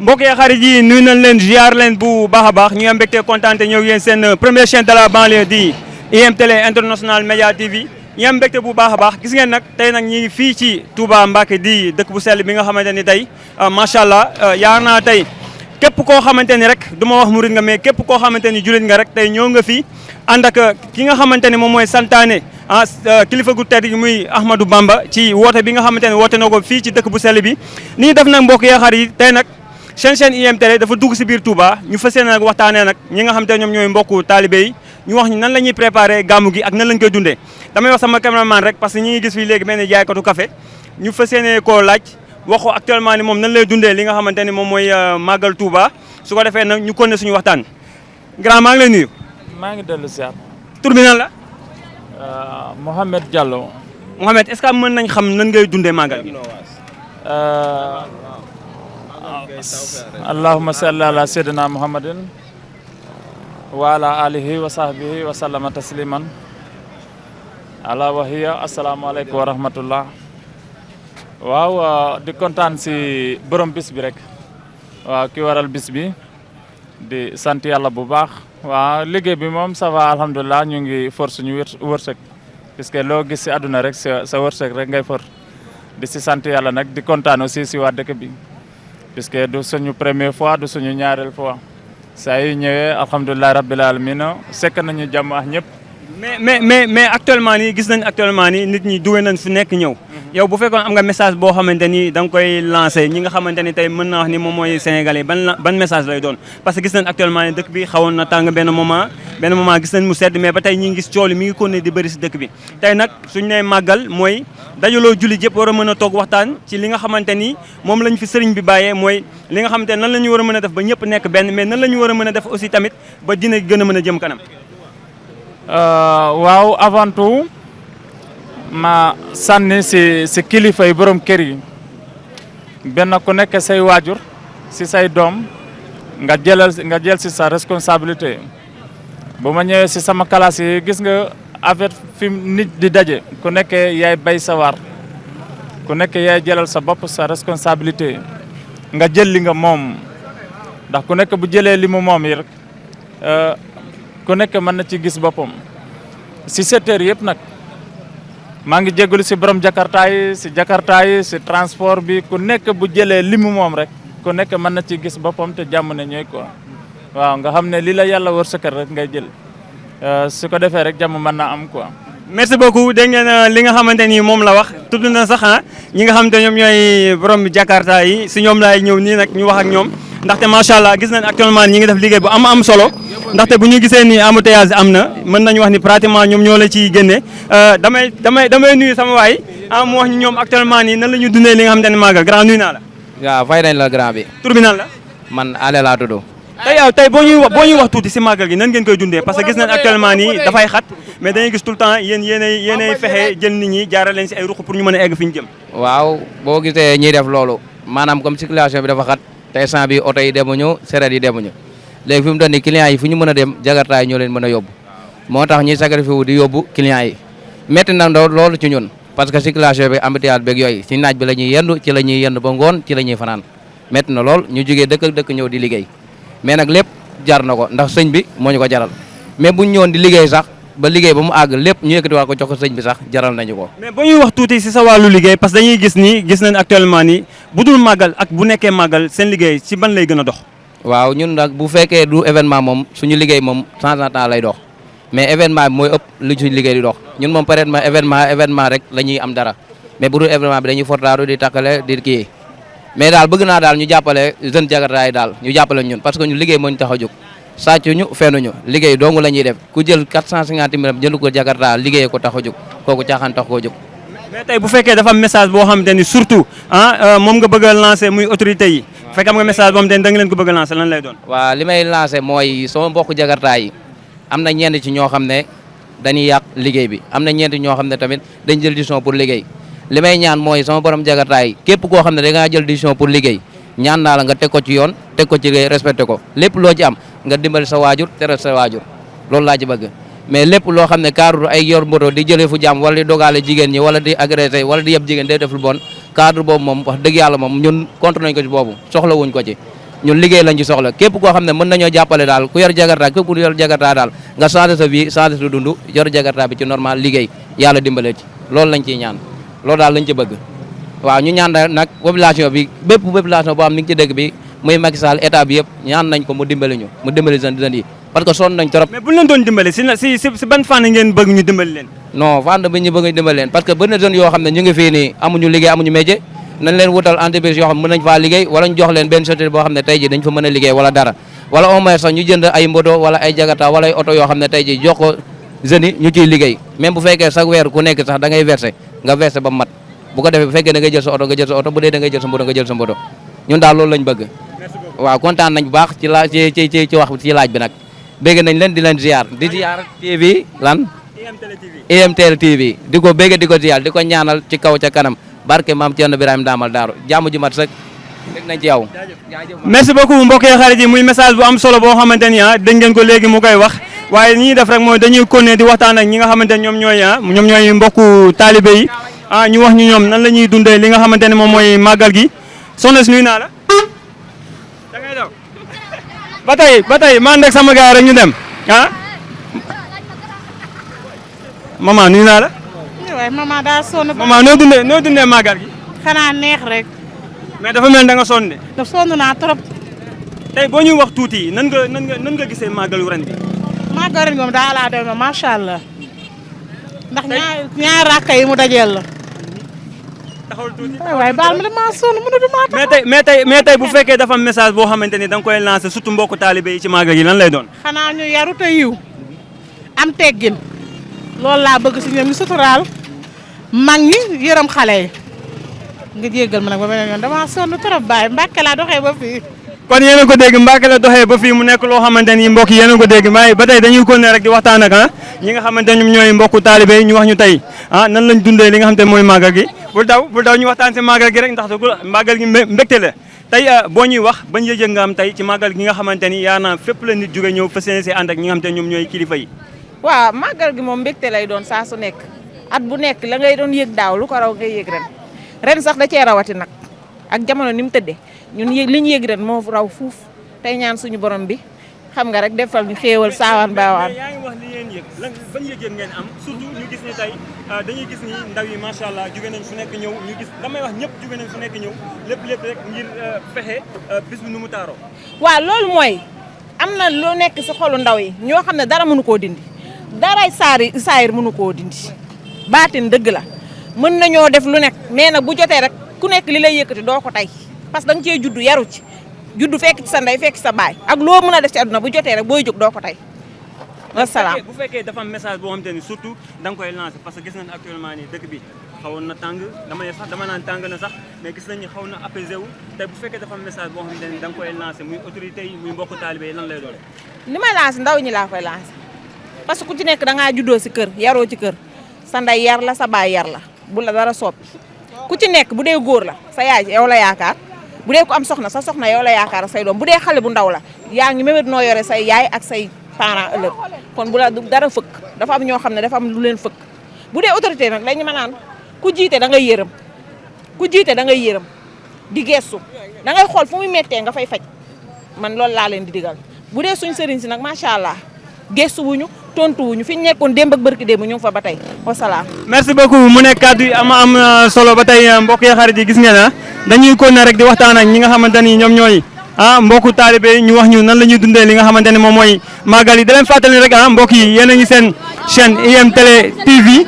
mbokk yi xarit yi nuyu nañ leen ziar leen bu baax a baax ñu am mbégte kontaan te ñëw yéen seen première chaîne de la banlieue di IM Télé International Média TV ñu am mbégte bu baax a baax gis ngeen nag tey nag ñi ngi fii ci Touba Mbacké di dëkk bu sell bi nga xamante ni tey macha allah yaar naa tey képp koo xamante ni rek du ma wax murid nga mais képp koo xamante ni jullit nga rek tey ñëw nga fi ànd ak ki nga xamante ni moom mooy santaane kilifa gu tedd gi muy Ahmadou Bamba ci woote bi nga xamante ni woote na ko fii ci dëkk bu sell bi nii def nag mbokk yi xarit yi tey nag chaîne IM Télé dafa dugg si biir Touba ñu fas yéene nag waxtaanee nag ñi nga xam te ñoom ñooy mbokku taalibe yi ñu wax ñu nan la ñuy préparé gàmmu gi ak nan lañ koy dundee damay wax sama cameraman rek parce que ñi ngi gis fii léegi benn jaaykatu café ñu fas yéene koo laaj wax ko actuellement ni moom nan lay dundee li nga xamante ni moom mooy màggal Touba su ko defee nag ñu continuer suñu waxtaan grand maa ngi lay nuyu. maa ngi dellu ziar. tur bi nan la. Mohamed Diallo. Mohamed est-ce que mën nañ xam nan ngay dundee màggal gi. allahumma salli ala sayyidina muhammadin wa ala alihi wa sahbihi wa sallama tasliman ala wahiya assalamu aleykum wa rahmatullah waaw di kontaan si borom bis bi rek waaw ki waral bis bi di sant yàlla bu baax waaw liggéey bi moom ça va alhamdulilah ñu ngi for suñu wërsëg puisque loo gis si àdduna rek sa wërsëg rek ngay for di si sant yàlla nag di kontaan aussi si waa dëkk bi puisque du suñu première fois du suñu ñaareel fois saa yu ñëwee alhamdulilah rabbil alamin sekk nañu jàmm ak ñëpp. mais actuellement nii gis nañ actuellement nii nit ñi duwe nañ fi nekk ñëw. yow bu fekkoon am nga message boo xamante ni da nga koy lancé ñi nga xamante ni tey mën naa wax ni moom mooy Sénégalais ban message lay doon. parce que gis nañ actuellement ni dëkk bi xawoon na tàng benn moment gis nañ mu sedd mais ba tey ñi ngi gis coow li mi ngi continué di bëri si dëkk bi. tey nag suñu nee màggal mooy dajaloo julli yëpp war a mën a toog waxtaan ci li nga xamante ni moom lañ fi sëriñ bi bàyyee mooy li nga xamante ni nan la ñu war a mën a def ba ñëpp nekk benn mais nan la ñu war a mën a def aussi tamit ba dina gën a mën a jëm kanam. waaw avant tout ma sànni si kilifa yi borom kër yi benn ku nekk say waajur si say doom nga jël si sa responsabilité bu ma ñëwee si sama classe yi gis nga affaire fi nit di daje ku nekk yaay bay sa waar ku nekk yaay jëlal sa bopp sa responsabilité nga jël li nga moom ndax ku nekk bu jëlee li mu moom yi rek ku nekk mën na ci gis boppam si secteur yëpp nag maa ngi jégalu si borom jakarta yi si transport bi ku nekk bu jëlee li mu moom rek ku nekk mën na ci gis boppam te jàmm ne ñooy quoi waaw nga xam ne li la yàlla wërsëgal rek ngay jël su ko defee rek jàmm mën na am quoi. merci beaucoup dégg ngeen li nga xamante ni moom la wax tudd na sax ñi nga xamante ñoom ñooy borom jakarta yi si ñoom laay ñëw nii nag ñu wax ak ñoom ndaxte macha allah gis nañ actuellement ñi ngi def liggéey bu am solo ndaxte bu ñu gisee ni embouteillage am na mën nañu wax ni pratiquement ñoom ñoo la ciy génne damay nuyu sama waay mu wax ñu ñoom actuellement nii nan la ñu dundee li nga xamante ne màggal grand nuyu naa la. waaw fay nañ la grand bi. tur bi nan la. man Ale laa tudd. tey boo ñuy wax tuuti si màggal gi nan ngeen koy dundee parce que gis nañ actuellement nii dafay xat mais dañuy gis tout le temps yéenay fexe jël nit ñi jaarale leen si ay ruq pour ñu mën a egg fi ñu jëm. waaw boo gisee ñiy def loolu maanaam comme circulation bi dafa xat te instant bi oto yi demuñu sereet yi demuñu léegi fi mu doon ni clients yi fu ñu mën a dem jakarta yi ñoo leen mën a yóbbu moo tax ñuy sacrifice wu di yóbbu clients yi métti na loolu ci ñun parce que circulation bi embouteillage beeg yooyu ci naaj bi la ñuy yendu ci la ñuy yendu ba ngoon ci la ñuy fanaan métti na lool ñu jógee dëkk ak dëkk ñëw di liggéey mais nag lépp jar na ko ndax sëñ bi moo ñu ko jaral mais buñ ñëwoon di liggéey sax ba liggéey ba mu àgg lépp ñu yëkkati waa ko jox ko sëñ bi sax jaral nañu ko. mais ba ñuy wax tuuti si sa wàllu liggéey parce que dañuy gis nañ actuellement ni bu dul màggal ak bu nekkee màggal seen liggéey si ban lay gën a dox. waaw ñun nag bu fekkee du événement moom suñu liggéey moom temps en temps lay dox mais événement bi mooy ëpp lu suñu liggéey di dox ñun moom peut-être ma événement rek la ñuy am dara mais bu dul événement bi dañuy fortaaru di takkale di kii mais daal bëgg naa daal ñu jàppale jeune jakarta yi daal ñu jàppale ñun parce que ñun liggéey moo ñu tax a jóg sàccuñu fenuñu liggéey dong la ñuy def ku jël 450 000 jënd ko jakarta liggéey ko tax a jóg kooku caaxaan tax koo jóg. mais tey bu fekkee dafa am message boo xamante ni surtout moom nga bëgg a lancer muy autorité yi bu fekkee am nga message boo xamante ni da nga leen ko bëgg a lancer lan lay doon. waaw li may lancer mooy sama mbokk jakarta yi am na ñenn ci ñoo xam ne dañuy yàq liggéey bi am na ñeent ñoo xam ne tamit dañ jël décision pour liggéey li may ñaan mooy sama borom jakarta yi képp koo xam ne da ngaa jël décision pour liggéey ñaan naa la nga teg ko ci yoon teg ko ci respecté ko lépp loo ci am nga dimbali sa waajur tere sa waajur loolu laa ci bëgg mais lépp loo xam ne cadre ay yor moto di jëlee fu jàmm wala di dogaale jigéen ñi wala di agressé wala di yeb jigéen day def lu bon cadre boobu moom wax dëgg yàlla moom ñun contre nañ ko ci boobu soxla wuñ ko ci ñun liggéey lañ ci soxla képp koo xam ne mën nañoo jàppale daal ku yor jakarta képp ku yor jakarta daal nga changé sa vie changé sa dund yor jakarta bi ci normal liggéey yàlla dimbale ci loolu lañ ciy ñaan loolu daal lañ ci bëgg waaw ñu ñaan nag population bi bépp population boo xam ni ngi ci dëkk bi muy Macky Sall état bi yëpp ñaan nañ ko mu dimbali ñu mu dimbali jeunes yi parce que sonn nañ trop. mais bu ñu leen doon dimbali si ban fànn ngeen bëgg ñu dimbali leen. non fànn bi ñu bëgg ñu dimbali leen parce que bëri na jeunes yoo xam ne ñu ngi fii nii amuñu liggéey amuñu métier nañ leen wutal entreprise yoo xam ne mën nañ faa liggéey wala ñu jox leen benn société boo xam ne tey ji dañ fa mën a liggéey wala dara wala au moins sax ñu jënd ay moto wala ay jagata wala ay oto yoo xam ne tey ji jox ko jeunes yi ñu ciy liggéey même bu fekkee chaque weer ku nekk sax da ngay versé nga versé ba mat bu ko defee bu fekkee da ngay jël sa oto nga jël sa oto bu dee da ngay jël sa moto nga jël sa moto ñun daal loolu lañ bëgg waaw kontaan nañ bu baax ci laaj ci wax ci laaj bi nag bégg nañ leen di leen ziar di ziar TV lan IMTL TV di ko bégg di ko ziar di ko ñaanal ci kaw ca kanam barke maam Thierno Birahim Damal Daaru jàmm ju mat sëkk bégg nañ ci yow. merci beaucoup mbokk yi xarit yi muy message bu am solo boo xamante ni dégg ngeen ko léegi mu koy wax waaye ñi def rek mooy dañuy continuer di waxtaan ak ñi nga xamante ni ñoom ñooy mbokku taalibe yi ñu wax ñu ñoom nan la ñuy dundee li nga xamante ne moom mooy màggal gi soxna si nuyu naa la da ngay daw ba tey man rek sama gars rek ñu dem maman nuyu naa la. waaye maman daa sonn. maman noo dundee màggal gi. xanaa neex rek. mais dafa mel da nga sonn de. daf sonn naa trop. tey boo ñuy wax tuuti nan nga gisee màggalu ren bi. màggal ren moom daa laa doy ma macha allah. ndax ñaar rakka yi mu dajeel la. taxawal tuuti waaye baal ma damaa sonn mënatu maa taxaw. mais tey bu fekkee dafa am message boo xamante ni da nga koy lancer surtout mbokku taalibe yi ci màggal gi lan lay doon. xanaa ñu yaru te yiw am teggin loolu laa bëgg si ñoom ñu suturaal mag ñi yërëm xale yi nga jéggal ma nag ba beneen yoon damaa sonn trop baay Mbàkke laa doxee ba fii. kon yéen a ko dégg Mbàkke la doxee ba fii mu nekk loo xamante ni mbokk yéen a ko dégg may ba tey dañuy continuer rek di waxtaan ak ñi nga xamante ñoom ñooy mbokku taalibe yi ñu wax ñu tey nan lañ dundee li nga xamante mooy màggal gi bul daw ñu waxtaan si màggal gi rek ndax màggal gi mbégte la tey boo ñuy wax bañ yëg nga am tey ci màggal gi nga xamante ni yaa naa fépp la nit jóge ñëw fas yéene si ànd ak ñi nga xamante ñoom ñooy kilifa yi. waaw màggal gi moom mbégte lay doon saa su nekk at bu nekk la ngay doon yëg daaw lu ko raw ngay yëg ren sax da cee rawati nag ak jamono ni mu tëddee ñun li ñu yëg ren moo raw fuuf tey ñaan suñu borom bi xam nga rek defal ñu xéewal saawaan baawaan. yaa ngi wax li ngeen yëg ban yëg ngeen am surtout ñu gis ni tey dañuy gis ni ndaw yi macha allah jóge nañ fu nekk ñëw ñu gis damay wax ñëpp jóge nañ fu nekk ñëw lépp rek ngir fexe bis bi nu mu taaroo. waaw loolu mooy am na lu nekk si xolu ndaw yi ñoo xam ne dara mënu koo dindi daray saayir mënu koo dindi baatin dëgg la mën nañoo def lu nekk mais nag bu jotee rek ku nekk li lay yëkkati doo ko tey parce que da nga cee juddu yaru ci juddu fekk ci sa ndey fekk ci sa baay ak loo mën a def ci àdduna bu jotee rek booy jóg doo ko tey wasalaam. bu fekkee dafa am message boo xamante ni surtout da nga koy lancer parce que gis nañ actuellement nii dëkk bi xawoon na tàng dama naan tàng na sax mais gis nañ ni xaw na apaisé wu tey bu fekkee dafa am message boo xamante ni da nga koy lancer muy autorité yi muy mbokku taalibe yi lan lay doon. li may lancer ndaw ñi laa koy lancer parce que ku ci nekk da ngaa juddoo si kër yaroo ci kër sa ndey yar la sa baay yar la bu la dara soppi ku ci nekk bu dee góor la sa yaay yow la yaakaar bu dee ku am soxna sa soxna yow la yaakaar say doom bu dee xale bu ndaw la yaa ngi mébét noo yore say yaay ak say parents ëllëg kon bu la dara fëkk dafa am ñoo xam ne dafa am lu leen fëkk bu dee autorité nag lañu ma naan ku jiite da ngay yërëm ku jiite da ngay yërëm di gestu da ngay xool fu muy méttee nga fay faj man loolu laa leen di digal bu dee suñ sëriñ si nag macha allah gestu wuñu tontu wuñu fi ñu nekkoon démb ak barki démb ñu ngi fa ba tey wasalaam. merci beaucoup mu nekk kàddu yi am solo ba tey mbokk yi xarit yi gis ngeen dañuy continuer rek di waxtaan ak ñi nga xamante ni ñoom ñooy mbokku taalibe yi ñu wax ñu nan la ñuy dundee li nga xamante ni moom mooy màggal yi da leen fàttali rek mbokk yi yéen a ngi seen chaîne IM Télé TV